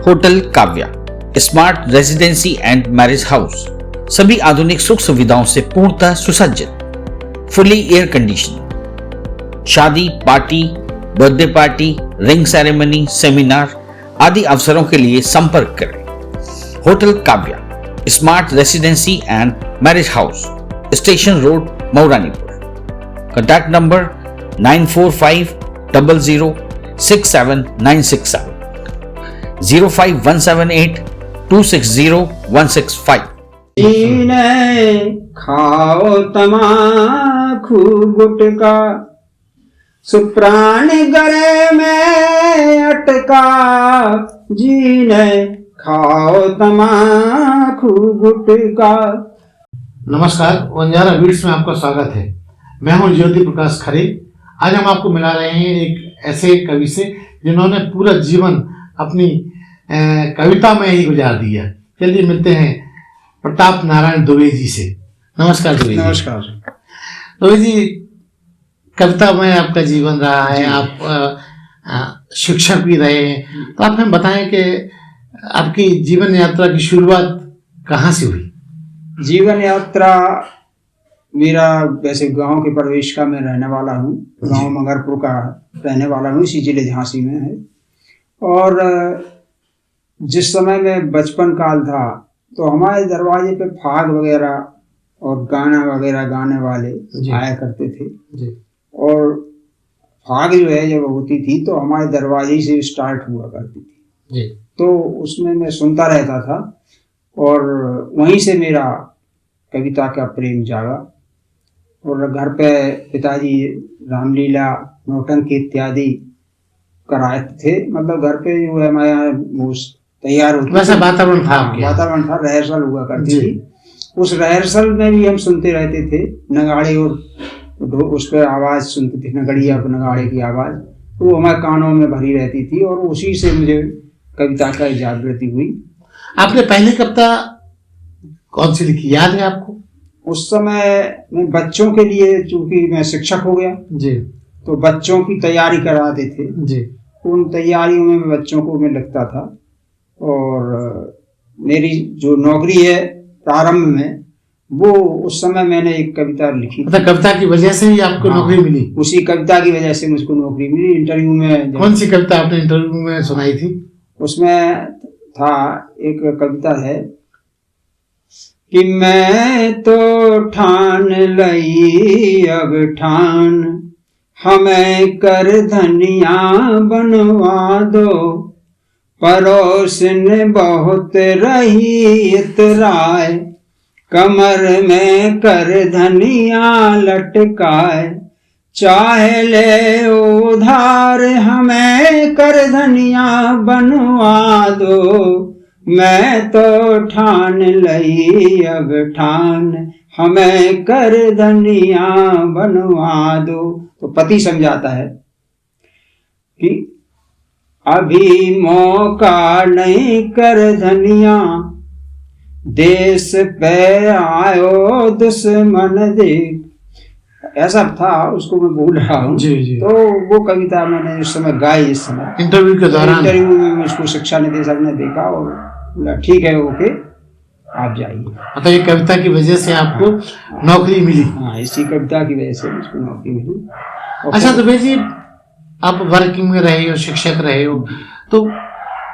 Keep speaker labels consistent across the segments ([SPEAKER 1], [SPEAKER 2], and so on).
[SPEAKER 1] Hotel Kavya, smart residency and marriage house, सभी आधुनिक सुख सुविधाओं से पूर्णतः सुसज्जित, फुली एयर कंडीशन। शादी, party, birthday party, ring ceremony, seminar आदि अवसरों के लिए संपर्क करें। Hotel Kavya, smart residency and marriage house, station road, Mauranipur. Contact number 9450067967, 05178260165।
[SPEAKER 2] जीने खाओ तमाखू गुटका, सुप्राण गरे में अटका। जीने खाओ तमाखू गुटका।
[SPEAKER 3] नमस्कार, वंजारा वीड्स में आपका स्वागत है। मैं हूं ज्योति प्रकाश खरे। आज हम आपको मिला रहे हैं एक ऐसे कवि से जिन्होंने पूरा जीवन अपनी कविता में ही गुजार दिया। चलिए मिलते हैं प्रताप नारायण दुबे जी से। नमस्कार दुबे जी।
[SPEAKER 2] नमस्कार
[SPEAKER 3] दुबे जी, कविता में आपका जीवन रहा है, आप शिक्षक भी रहे हैं, तो आप हमें बताएं कि आपकी जीवन यात्रा की शुरुआत कहाँ से हुई?
[SPEAKER 2] जीवन यात्रा मेरा वैसे गांव के प्रवेश का मैं रहने वाला हूँ, गांव मगरपुर का रहने वाला हूँ, इसी जिले झांसी में है। और जिस समय में बचपन काल था तो हमारे दरवाजे पे फाग वगैरह और गाना वगैरह गाने वाले आया करते थे
[SPEAKER 3] जी।
[SPEAKER 2] और फाग जो है जब होती थी तो हमारे दरवाजे से स्टार्ट हुआ करती थी
[SPEAKER 3] जी।
[SPEAKER 2] तो उसमें मैं सुनता रहता था और वहीं से मेरा कविता का प्रेम जागा। और घर पे पिताजी रामलीला, नौटंकी इत्यादि कराते थे, मतलब घर पे जो है हमारे यहाँ वो तैयार होती
[SPEAKER 3] वैसा वातावरण था,
[SPEAKER 2] वातावरण था, रिहर्सल हुआ करती थी। उस रिहर्सल में भी हम सुनते रहते थे नगाड़े और उस पर आवाज़ सुनते थे, नगड़िया पर नगाड़े की आवाज़, तो वो हमारे कानों में भरी रहती थी और उसी से मुझे कविता का जागृति हुई।
[SPEAKER 3] आपने पहली कविता कौन सी लिखी, याद है आपको?
[SPEAKER 2] उस समय मैं बच्चों के लिए, चूंकि मैं शिक्षक हो गया
[SPEAKER 3] जी,
[SPEAKER 2] तो बच्चों की तैयारी कराते थे
[SPEAKER 3] जी।
[SPEAKER 2] उन तैयारियों में बच्चों को मैं लिखता था। और मेरी जो नौकरी है प्रारंभ में, वो उस समय मैंने एक कविता लिखी थी।
[SPEAKER 3] कविता की वजह से ही आपको नौकरी मिली?
[SPEAKER 2] उसी कविता की वजह से मुझको नौकरी मिली। इंटरव्यू में
[SPEAKER 3] कौन सी कविता आपने इंटरव्यू में सुनाई थी?
[SPEAKER 2] उसमें था, एक कविता है कि मैं तो ठान लई अब ठान, हमें कर धनिया बनवा दो, पड़ोसन बहुत रही इतराए, कमर में कर धनिया लटकाए, चाहे ले उधार हमें कर धनिया बनवा दो, मैं तो ठान लई अब ठान, हमें कर धनिया बनवा दो। तो पति समझाता है कि अभी मौका नहीं कर धनिया, देश पे आयो दुश्मन देख। ऐसा था, उसको मैं बोल रहा हूँ। तो वो कविता मैंने उस समय गाई, इस समय
[SPEAKER 3] इंटरव्यू के दौरान।
[SPEAKER 2] इंटरव्यू में मुझको शिक्षा निदेशक ने देखा और बोला ठीक है, ओके आप जाइए।
[SPEAKER 3] मतलब ये कविता की वजह से आपको नौकरी मिली?
[SPEAKER 2] हाँ, इसी कविता की वजह से मुझको नौकरी मिली।
[SPEAKER 3] अच्छा दुबे जी, आप वर्किंग में रहे हो, शिक्षक रहे हो, तो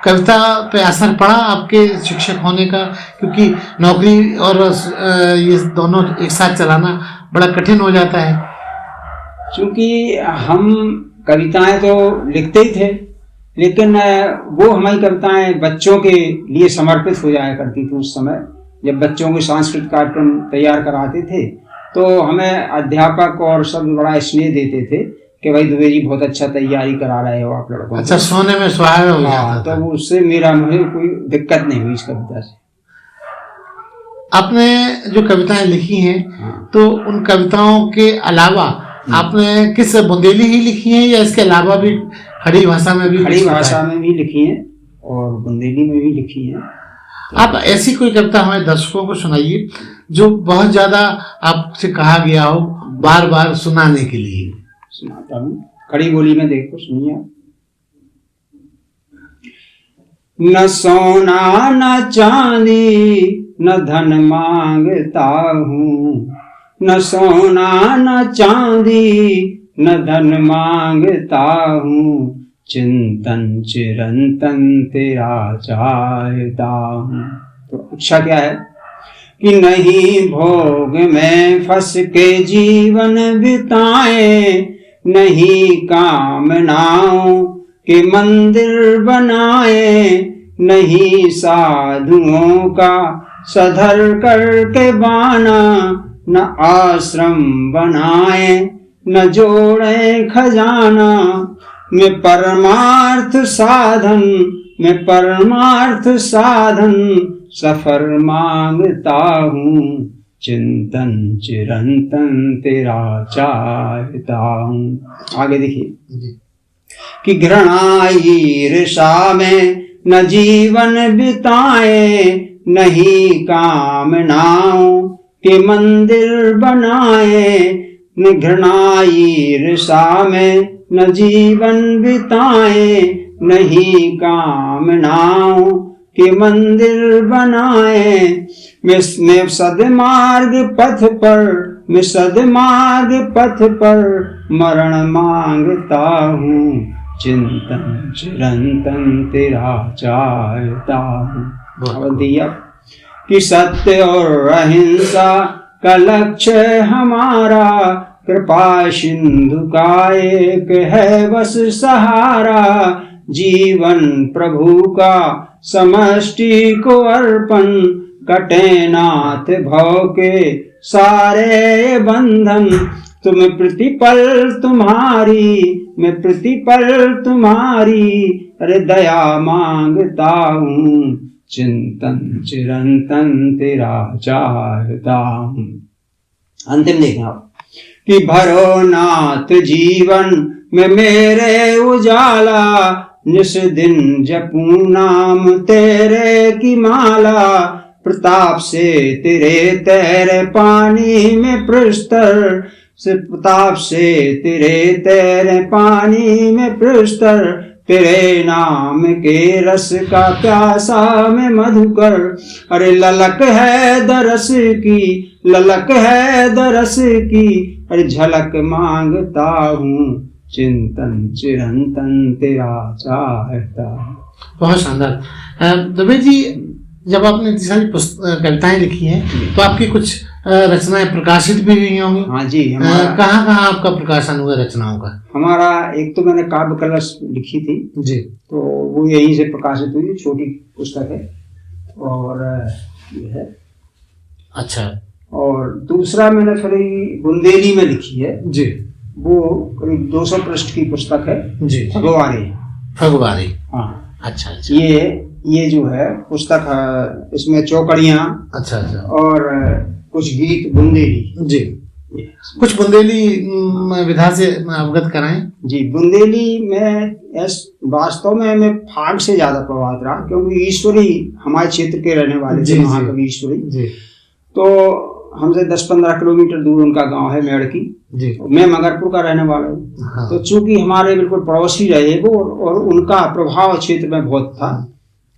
[SPEAKER 3] कविता पे असर पड़ा आपके शिक्षक होने का? क्योंकि नौकरी और ये दोनों एक साथ चलाना बड़ा कठिन हो जाता है।
[SPEAKER 2] क्योंकि हम कविताएं तो लिखते ही थे, लेकिन वो हमारी कविताएं बच्चों के लिए समर्पित हो जाया करती थी। उस समय जब बच्चों के सांस्कृतिक कार्यक्रम तैयार कराते थे तो हमें अध्यापक और सब बड़ा स्नेह देते थे कि भाई दुबे जी बहुत अच्छा तैयारी करा रहे हो आप लड़कों।
[SPEAKER 3] अच्छा, सोने में सुहागा हो जाता था।
[SPEAKER 2] तो उससे मुझे कोई दिक्कत नहीं हुई इस कविता से।
[SPEAKER 3] आपने जो कविताएं लिखी हैं, तो उन कविताओं के अलावा आपने किस बुंदेली ही लिखी हैं या इसके अलावा भी खड़ी भाषा में भी?
[SPEAKER 2] खड़ी भाषा में भी लिखी हैं और बुंदेली में भी लिखी हैं।
[SPEAKER 3] आप ऐसी कोई कविता हमारे दर्शकों को सुनाइए जो बहुत ज्यादा आपसे कहा गया हो बार बार सुनाने के लिए।
[SPEAKER 2] सुनाता हूँ, खड़ी बोली में देखो, सुनिए। न सोना न चांदी न धन मांगता हूँ, न सोना न चांदी न धन मांगता हूँ, चिंतन चिरंतन तेरा चाहता हूँ। तो इच्छा क्या है कि नहीं भोग में फंस के जीवन बिताए, नहीं कामनाओं के मंदिर बनाए, नहीं साधुओं का सधर करके बाना, न आश्रम बनाए न जोड़े खजाना। मैं परमार्थ साधन, मैं परमार्थ साधन सफर मांगता हूँ, चिंतन चिरंतन तेरा चाहता हूँ। आगे देखिए कि घृणा ईर्षा में न जीवन बिताए, नहीं कामनाओं के मंदिर बनाए, न घृणा ईर्षा में न जीवन बिताए, नहीं कामनाओं के मंदिर बनाए। मैं सदमार्ग पथ पर, मैं सदमार्ग पथ पर मरण मांगता हूँ, चिंतन चिरंतन तेरा चाहता हूँ। दिया कि सत्य और अहिंसा का लक्ष्य हमारा, कृपा सिंधु का एक है बस सहारा, जीवन प्रभु का समष्टि को अर्पण, कटे नाथ भव के सारे बंधन। तुम प्रतिपल तुम्हारी, मैं प्रतिपल तुम्हारी, अरे दया मांगता हूँ, चिंतन चिरंतन तेरा चाहता हूँ। अंतिम देखें आप कि भरो नाथ जीवन में मेरे उजाला, निस दिन जपूं नाम तेरे की माला, प्रताप से तेरे तैरे पानी में प्रस्तर, से प्रताप से तेरे तैरे पानी में प्रस्तर, तेरे नाम के रस का प्यासा में मधुकर। अरे ललक है दरस की, ललक है दरस की, अरे झलक मांगता हूँ, चिंतन चिरंतन तेरा चाहता।
[SPEAKER 3] बहुत शानदार। दुबे जी, जब आपने इतनी सारी कविताएं लिखी हैं तो आपकी कुछ रचनाएं प्रकाशित भी हुई होंगी।
[SPEAKER 2] हाँ जी।
[SPEAKER 3] कहाँ कहाँ आपका प्रकाशन हुआ रचनाओं का?
[SPEAKER 2] हमारा एक तो मैंने काव्य कलश लिखी थी
[SPEAKER 3] जी,
[SPEAKER 2] तो वो यहीं से प्रकाशित हुई, छोटी पुस्तक है। और ये है।
[SPEAKER 3] अच्छा।
[SPEAKER 2] और दूसरा मैंने थोड़ी बुंदेली में लिखी है
[SPEAKER 3] जी,
[SPEAKER 2] वो करीब 200 पृष्ठ की पुस्तक है
[SPEAKER 3] जी।
[SPEAKER 2] फगवारी।
[SPEAKER 3] फगवारी,
[SPEAKER 2] हाँ।
[SPEAKER 3] अच्छा अच्छा।
[SPEAKER 2] ये जो है पुस्तक है, इसमें चौकड़ियाँ,
[SPEAKER 3] अच्छा अच्छा,
[SPEAKER 2] और कुछ गीत बुंदेली।
[SPEAKER 3] जी, कुछ बुंदेली विधा से अवगत कराएं। जी,
[SPEAKER 2] बुंदेली में वास्तव में मैं फाग से ज्यादा प्रभावित रहा, क्योंकि ईश्वरी हमारे क्षेत्र के रहने वाले थे, महाकवि ईश्वरी जी। तो हमसे 10-15 किलोमीटर दूर उनका गांव है मेड़की जी। मैं मगरपुर का रहने वाला हूँ। हाँ। तो चूंकि हमारे बिल्कुल पड़ोसी रहे वो, और उनका प्रभाव क्षेत्र में बहुत था,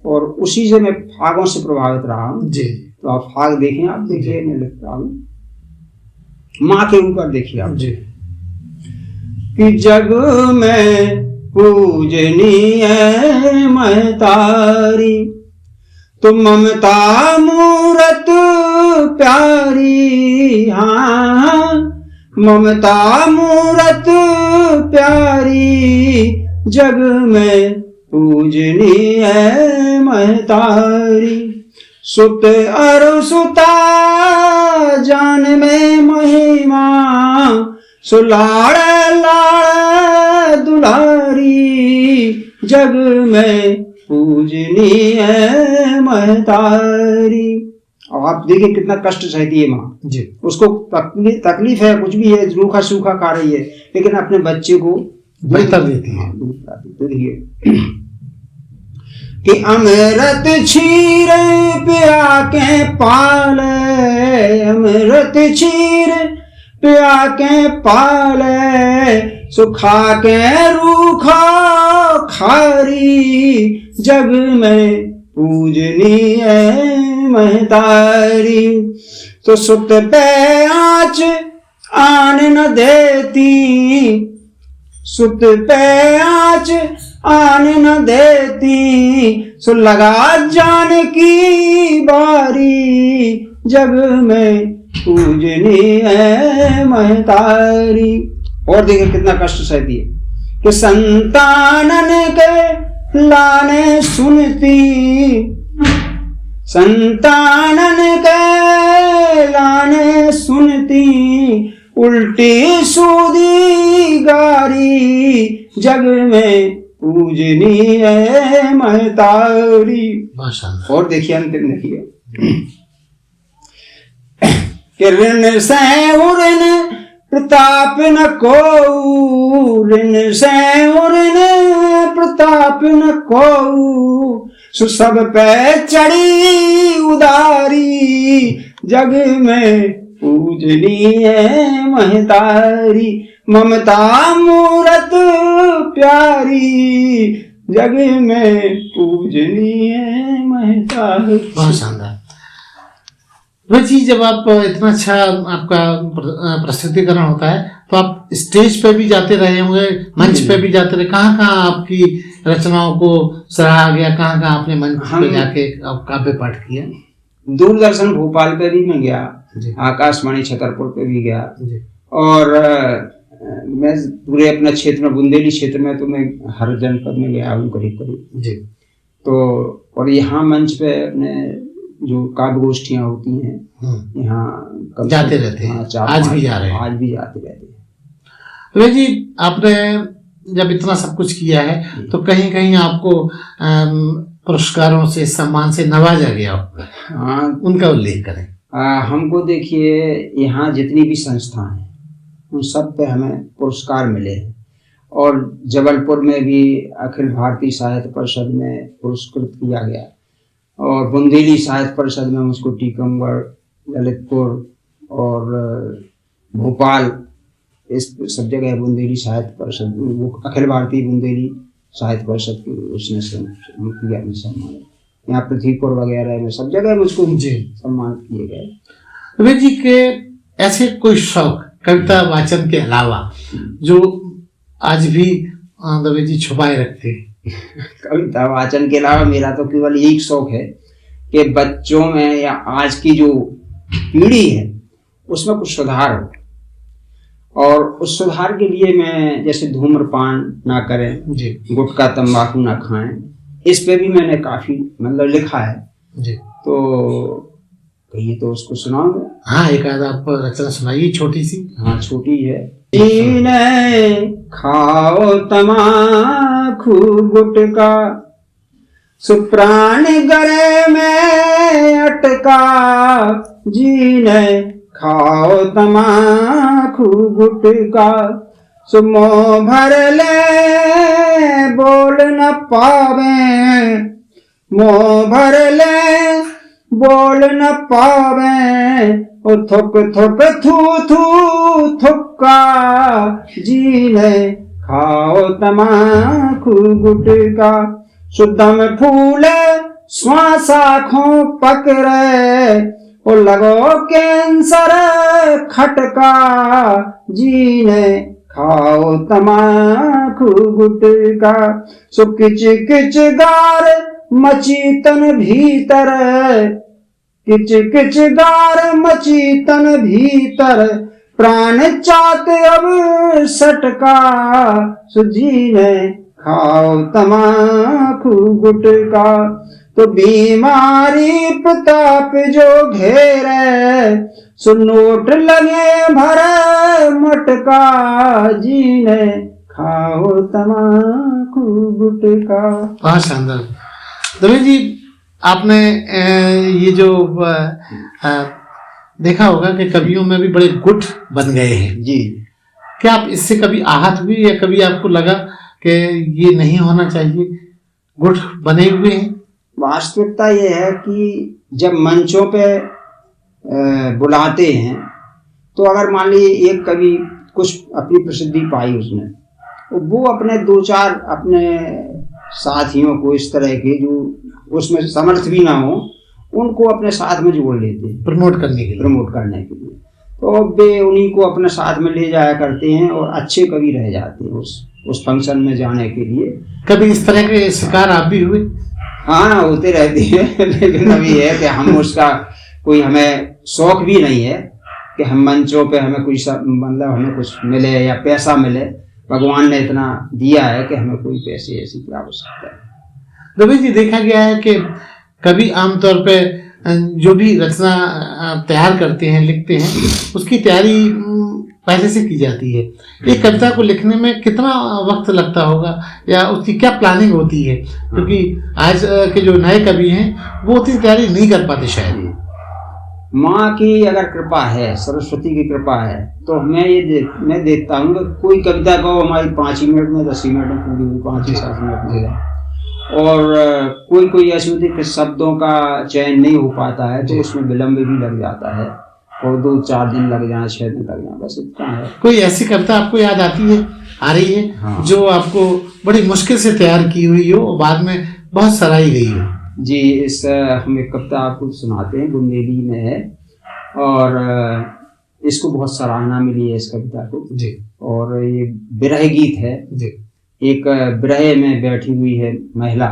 [SPEAKER 2] और उसी से मैं फागों से प्रभावित रहा हूँ जी। तो आप फाग देखें, आप देखिए, मैं लिख रहा हूँ, माँ के ऊपर देखिए आप जी। कि जग में पूजनीय महतारी, तुम ममता मूरत प्यारी, हाँ ममता मूरत प्यारी, जग में पूजनीय महतारी। सुत अरु सुता जान में महिमा, सुलाड़ लाड़ दुलारी, जग में पूजनीय महतारी। और आप देखिए कितना कष्ट सहती है माँ जी। उसको तकलीफ है, कुछ भी है, रूखा सूखा खा रही है, लेकिन अपने बच्चे को बेहतर देती है। देखिए कि अमृत क्षीर पिया के पाले, अमृत क्षीर पिया के पाले, सुखा के रूखा खारी, जग में पूजनीय महतारी। तो सुत पे आँच आन न देती, सुत पे आँच आन न देती, सो लगा जान की बारी, जग में पूजनीय महतारी। और देखिए कितना कष्ट सहती है कि संतानन के लाने सुनती, संतानन के लाने सुनती, उल्टी सूदी गारी, जग में पूजनीय महतारी। और देखिए अंतिम देखिए कि ऋण से ऋण प्रताप न को, ऋण से ऋण प्रताप न को, सो सब पे चढ़ी उदारी, जग में पूजनीय महतारी। ममता मूरत प्यारी, जग में पूजनीय महतारी।
[SPEAKER 3] बहुत शानदार। जी, जब आप इतना अच्छा आपका प्रस्तुतिकरण होता है तो आप स्टेज पे भी जाते रहे होंगे, मंच पे भी जाते रहे, कहाँ कहाँ आपकी रचनाओं को सराहा गया, कहाँ कहाँ आपने मंच पे जाके काव्य पाठ किया?
[SPEAKER 2] दूरदर्शन भोपाल पे भी मैं गया, आकाशवाणी छतरपुर पे भी गया, और मैं पूरे अपना क्षेत्र में, बुंदेली क्षेत्र में तो मैं हर जनपद में गया हूँ करीब करीब। तो और यहाँ मंच पे अपने जो काव्य गोष्ठियाँ होती हैं यहाँ
[SPEAKER 3] जाते रहते हैं, आज भी जा रहे हैं,
[SPEAKER 2] आज भी जाते रहते हैं।
[SPEAKER 3] वे जी, आपने जब इतना सब कुछ किया है तो कहीं कहीं आपको पुरस्कारों से, सम्मान से नवाजा गया होगा,
[SPEAKER 2] हाँ,
[SPEAKER 3] उनका उल्लेख करें।
[SPEAKER 2] हमको देखिए यहाँ जितनी भी संस्थाएं हैं उन सब पे हमें पुरस्कार मिले हैं, और जबलपुर में भी अखिल भारतीय साहित्य परिषद में पुरस्कृत किया गया, और बुंदेली साहित्य परिषद में मुझको टीकमगढ़, ललितपुर और भोपाल, इस सब जगह बुंदेली साहित्य परिषद, वो अखिल भारतीय बुंदेली साहित्य परिषद की उसने किया सम्मान। यहाँ पृथ्वीपुर वगैरह में सब जगह मुझको सम्मानित किए गए।
[SPEAKER 3] वे जी के ऐसे कोई शौक कविता वाचन के अलावा जो आज भी दवे जी छुपाए रखते हैं?
[SPEAKER 2] कविता वाचन के अलावा मेरा तो केवल यही शौक है कि बच्चों में या आज की जो पीढ़ी है उसमें कुछ सुधार हो, और उस सुधार के लिए मैं जैसे धूम्रपान ना करें, गुटखा तंबाकू ना खाएं, इस पे भी मैंने काफी मतलब लिखा है जी। तो कहिए तो उसको सुनाऊंगा।
[SPEAKER 3] हाँ, एक आध आप रचना सुनाइए, छोटी सी।
[SPEAKER 2] हाँ, छोटी है। जीने खाओ तमाकू गुटका, सुप्राण गरे में अटका, जीने खाओ तमाकू गुटका, सुमो भर ले बोल न पावे, मोह भर ले बोल न पावे, ओ थुक थुक थू थू थुक्का, जीने खाओ तमाकू गुटका, सुदम फूले श्वास आँखों पकड़े, ओ लगो कैंसर खटका, जीने खाओ तमाकू गुटका, सो किच किच गार मची तन भीतर, किच किच गार मची तन भीतर, प्राण चात अब सटका, सो जीने खाओ तमाकू गुटका, तो बीमारी प्रताप जो घेरे, सो नोट लगे भरे मटका, जीने खाओ तमाकू गुटका।
[SPEAKER 3] बहुत शानदार। दवे जी, आपने ये जो देखा होगा कि कवियों में भी बड़े गुट बन गए हैं
[SPEAKER 2] जी।
[SPEAKER 3] क्या आप इससे कभी आहत हुई या कभी आपको लगा कि ये नहीं होना चाहिए, गुट बने हुए हैं?
[SPEAKER 2] वास्तविकता ये है कि जब मंचों पे बुलाते हैं तो अगर मान लीजिए एक कवि कुछ अपनी प्रसिद्धि पाई उसने, तो वो अपने दो चार अपने साथियों को इस तरह के जो उसमें समर्थ भी ना हो, उनको अपने साथ में जोड़ लेते हैं
[SPEAKER 3] प्रमोट करने के लिए।
[SPEAKER 2] तो वे उन्हीं को अपने साथ में ले जाया करते हैं और अच्छे कवि रह जाते हैं उस फंक्शन में जाने के लिए।
[SPEAKER 3] कभी इस तरह के शिकार आप भी हुए?
[SPEAKER 2] हाँ, होते रहते हैं, लेकिन अभी है कि हम उसका कोई हमें शौक भी नहीं है कि हम मंचों पे हमें कोई मतलब हमें कुछ मिले या पैसा मिले। भगवान ने इतना दिया है कि हमें कोई पैसे ऐसी क्या आवश्यकता है।
[SPEAKER 3] रवि जी, देखा गया है कि कवि आमतौर पे जो भी रचना तैयार करते हैं, लिखते हैं, उसकी तैयारी पहले से की जाती है। एक कविता को लिखने में कितना वक्त लगता होगा या उसकी क्या प्लानिंग होती है? क्योंकि आज के जो नए कवि हैं वो उतनी तैयारी नहीं कर पाते शायद।
[SPEAKER 2] माँ की अगर कृपा है, सरस्वती की कृपा है, तो मैं देखता हूँ कि कोई कविता को हमारी 5 ही मिनट में 10 ही मिनट में पूरी हुई, 5 ही 7 मिनट में। और कोई ऐसी होती है कि शब्दों का चयन नहीं हो पाता है, तो उसमें विलम्ब भी लग जाता है और 2-4 दिन लग जाए, 6 दिन लग जाए, बस इतना है।
[SPEAKER 3] कोई ऐसी कविता आपको याद आ रही है? हाँ। जो आपको बड़ी मुश्किल से तैयार की हुई हो और बाद में बहुत सराही गई हो?
[SPEAKER 2] जी, हम एक कविता आपको सुनाते हैं, बुंदेली में है और इसको बहुत सराहना मिली है इस कविता को जी। और ये विरह गीत है जी। एक विरह में बैठी हुई है महिला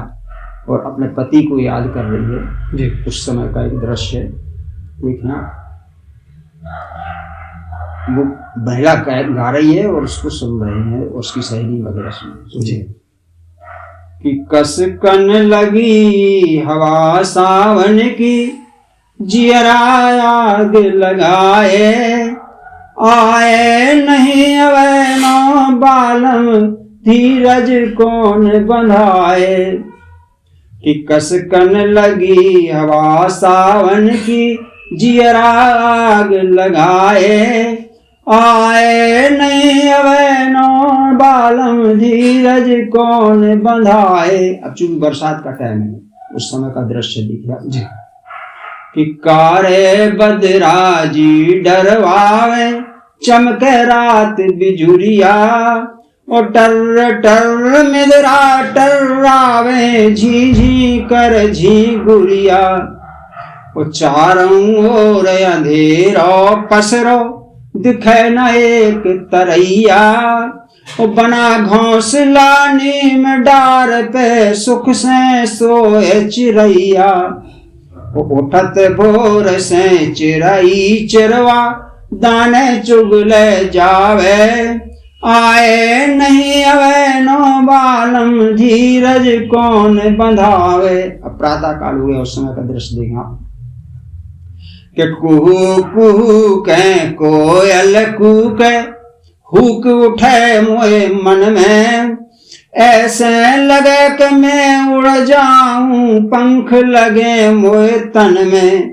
[SPEAKER 2] और अपने पति को याद कर रही है जी। उस समय का एक दृश्य है, देखना। वो महिला गा रही है और उसको सुन रहे हैं, उसकी सहेली वगैरह सुनिए कि कसकन लगी हवा सावन की, जियरा आग लगाए, आए नहीं अवै नौ बालम, धीरज कौन बंधाए। कि कसकन लगी हवा सावन की, जियरा आग लगाए, आए नहीं अवै नौ बालम, धीरज कौन बंधाए। अब चूंकि बरसात का टाइम है, उस समय का दृश्य दिखा जी। कि कारे बदराजी डरवावे, चमके रात बिजुरिया, और टर टर मिदरा टर्रावे, झी कर झींगुरिया। वो चारों ओर अंधेरो पसरो, दिखे न एक तरैया, वो बना घोंसला नीम डार पे, सुख से सोए चिड़ैया। वो उठत भोर से चिड़ई चिरवा, दाने चुगले जावे, आए नहीं अवै नौ बालम, धीरज कौन बंधावे। अब प्रातः काल हुए, उस समय का दृश्य देखा कि कुहू कुहू के कोयल कूके, हुक उठे मोए मन में, ऐसे लगे कि मैं उड़ जाऊं, पंख लगे मोए तन में।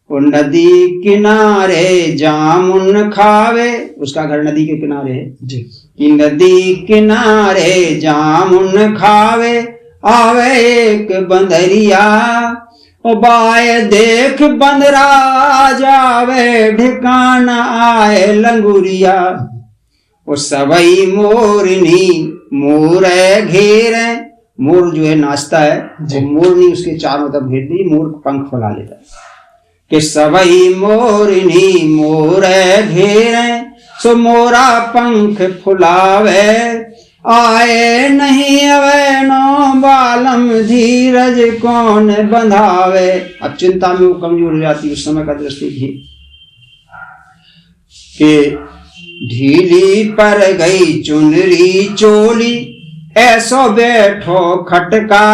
[SPEAKER 2] वो नदी किनारे जामुन खावे, उसका घर नदी के किनारे है जी। कि नदी किनारे जामुन खावे, आवे एक बंदरिया, ओ बाय देख बंदरा जावे, ठिकाना आए लंगुरिया। वो सबई मोरनी मोरे घेरे, मोर जो है नाचता है, वो मोरनी उसके चारों तरफ घेर दी, मोर पंख फैला लेता है। कि सबई मोरनी मोरे घेरे, सो मोरा पंख फुलावे, आए नहीं अवै नौ बालम, धीरज कौन बंधावे। अब चिंता में वो कमजोर हो जाती, उस समय का दृश्य कि ढीली पर गई चुनरी चोली, ऐसो बैठो खटका,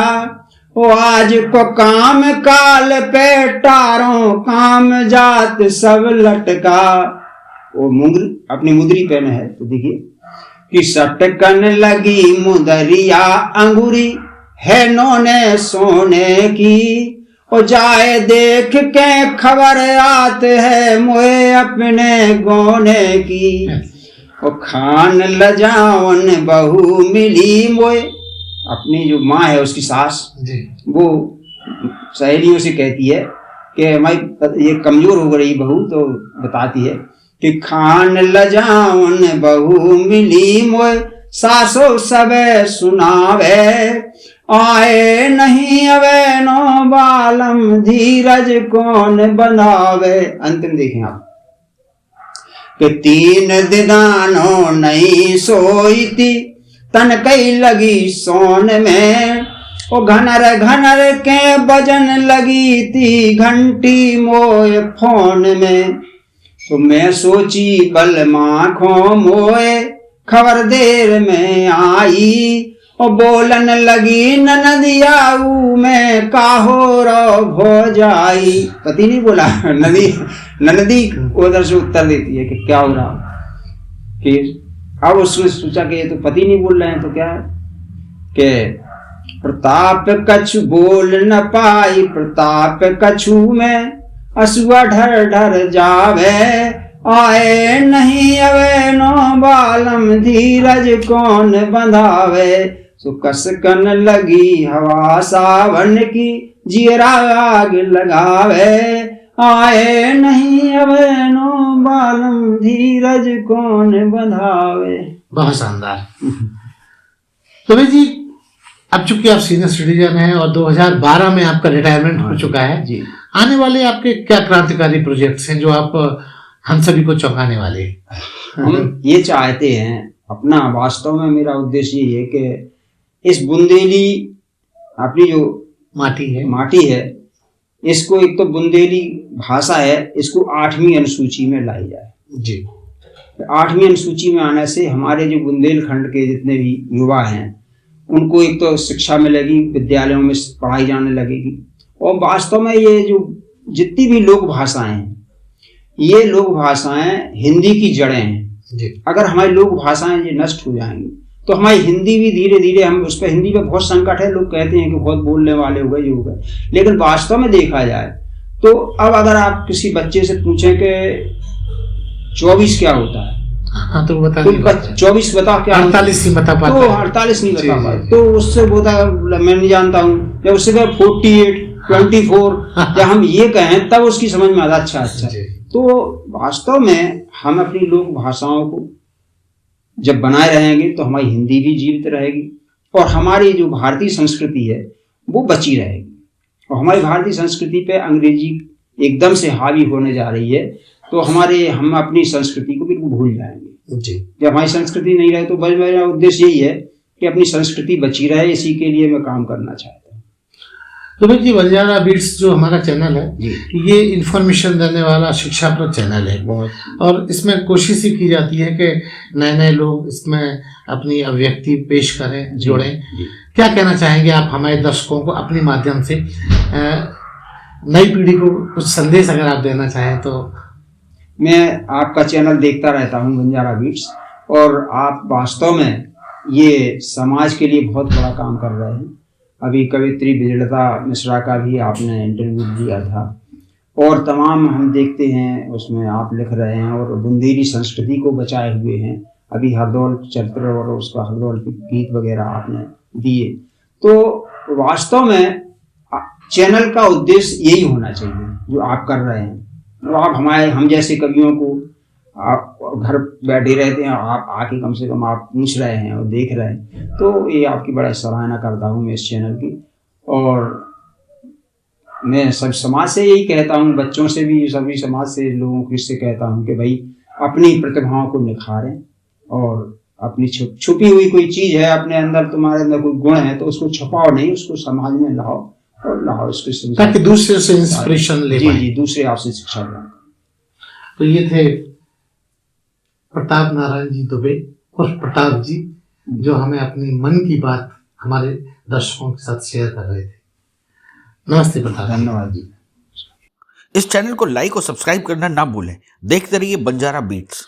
[SPEAKER 2] वो आज को काम काल पे टारों, काम जात सब लटका। वो अपनी मुदरी पहने है, तो देखिए कि सटकन लगी मुदरिया अंगूरी, है नोने सोने की, ओ जाए देख के खबर आत है, मोए अपने गोने की। ओ खान लजावन बहू मिली मोए, अपनी जो माँ है उसकी सास जी। वो सहेलियों से कहती है कि हमारी ये कमजोर हो रही बहू, तो बताती है कि खान लजावन बहू मिली मोए, सासो सबे सुनावे, आए नहीं अवे नो बालम धीरज कौन बनावे। अंतिम देखें आप कि 3 दिनानो नहीं सोई थी तन कई लगी सोन में, ओ घनर के बजन लगी थी घंटी मोए फोन में। तो मैं सोची बल माखों मोए खबर देर में आई, और बोलन लगी ननदियाऊ में काहो रो भो जाई। पति नहीं बोला, ननदी उधर से उत्तर देती है कि क्या हो रहा। कि अब उसने सोचा कि ये तो पति नहीं बोल रहे हैं तो क्या है कि प्रताप कछु बोल न पाई, प्रताप कछु में असुआ ढर ढर जावे, आए नहीं अवे नो बालम धीरज कौन बंधावे। सो कसकन लगी हवा सावन की जीरा आग लगावे, आए नहीं अवे नो बालम धीरज कौन बंधावे।
[SPEAKER 3] बहुत शानदार। तो भाई जी, अब चूंकि आप सीनियर सिटीजन हैं और 2012 में आपका रिटायरमेंट हो चुका है
[SPEAKER 2] जी,
[SPEAKER 3] आने वाले आपके क्या क्रांतिकारी प्रोजेक्ट्स हैं जो आप हम सभी को चौंकाने वाले हैं?
[SPEAKER 2] हम ये चाहते हैं अपना, वास्तव में मेरा उद्देश्य ये है कि इस बुंदेली अपनी जो माटी है इसको, एक तो बुंदेली भाषा है, इसको 8वीं अनुसूची में लाई जाए
[SPEAKER 3] जी।
[SPEAKER 2] 8वीं अनुसूची में आने से हमारे जो बुंदेलखंड के जितने भी युवा हैं उनको एक तो शिक्षा मिलेगी, विद्यालयों में पढ़ाई जाने लगेगी, और वास्तव में ये जो जितनी भी लोक भाषाएं हैं, ये लोक भाषाएं हिंदी की जड़ें हैं
[SPEAKER 3] जी।
[SPEAKER 2] अगर हमारी लोक भाषाएं ये नष्ट हो जाएंगी तो हमारी हिंदी भी धीरे धीरे, हम उस पर हिंदी पे बहुत संकट है, लोग कहते हैं कि बहुत बोलने वाले हो गए, ये हो गए, लेकिन वास्तव में देखा जाए तो अब अगर आप किसी बच्चे से पूछें कि 24 क्या होता है,
[SPEAKER 3] हाँ तो बता,
[SPEAKER 2] 24 बता क्या,
[SPEAKER 3] 48 नहीं बता पाता,
[SPEAKER 2] तो 48 नहीं बता पाता, तो उससे बोलता मैं नहीं जानता हूँ, जब उससे 48 24 या हम ये कहें तब उसकी समझ में आता अच्छा। तो वास्तव में हम अपनी लोक भाषाओं को जब बनाए रहेंगे तो हमारी हिंदी भी जीवित रहेगी और हमारी जो भारतीय संस्कृति है वो बची रहेगी। और हमारी भारतीय संस्कृति पे अंग्रेजी एकदम से हावी होने जा रही है तो हम अपनी संस्कृति को बिल्कुल भूल जाएंगे
[SPEAKER 3] जी।
[SPEAKER 2] जब हमारी संस्कृति नहीं रहे तो बस मेरा उद्देश्य यही है कि अपनी संस्कृति बची रहे, इसी के लिए मैं काम करना चाहता हूँ।
[SPEAKER 3] तो भाई जी, बंजारा बीट्स जो हमारा चैनल है ये इंफॉर्मेशन देने वाला शिक्षाप्रद चैनल है बहुत, और इसमें कोशिश ही की जाती है कि नए नए लोग इसमें अपनी अभिव्यक्ति पेश करें, जोड़ें। क्या कहना चाहेंगे आप हमारे दर्शकों को अपने माध्यम से, नई पीढ़ी को कुछ संदेश अगर आप देना चाहें तो?
[SPEAKER 2] मैं आपका चैनल देखता रहता हूँ बंजारा बीट्स, और आप वास्तव में ये समाज के लिए बहुत बड़ा काम कर रहे हैं। अभी कवित्री विजयलता मिश्रा का भी आपने इंटरव्यू दिया था, और तमाम हम देखते हैं उसमें आप लिख रहे हैं और बुंदेली संस्कृति को बचाए हुए हैं। अभी हरदौल चरित्र और उसका हरदौल के गीत वगैरह आपने दिए। तो वास्तव में चैनल का उद्देश्य यही होना चाहिए जो आप कर रहे हैं। तो आप हम जैसे कवियों को, आप घर बैठे रहते हैं, आप आके कम से कम आप पूछ रहे हैं और देख रहे हैं, तो ये आपकी बड़ा सराहना करता हूँ मैं इस चैनल की। और मैं सब समाज से यही कहता हूँ, बच्चों से भी, सभी समाज से लोगों को इससे कहता हूँ कि भाई अपनी प्रतिभाओं को निखारें, और अपनी छुपी हुई कोई चीज़ है अपने अंदर, तुम्हारे अंदर कोई गुण है तो उसको छुपाओ नहीं, उसको समाज में लाओ और लाओ इसको,
[SPEAKER 3] ताकि दूसरे से इंस्पिरेशन ले पाएं।
[SPEAKER 2] जी, दूसरे आपसे शिक्षा लें।
[SPEAKER 3] तो ये थे प्रताप नारायण जी दुबे और प्रताप जी, जो हमें अपनी मन की बात हमारे दर्शकों के साथ शेयर कर रहे थे। नमस्ते प्रताप।
[SPEAKER 2] धन्यवाद जी।
[SPEAKER 1] इस चैनल को लाइक और सब्सक्राइब करना ना भूलें। देखते रहिए बंजारा बीट्स।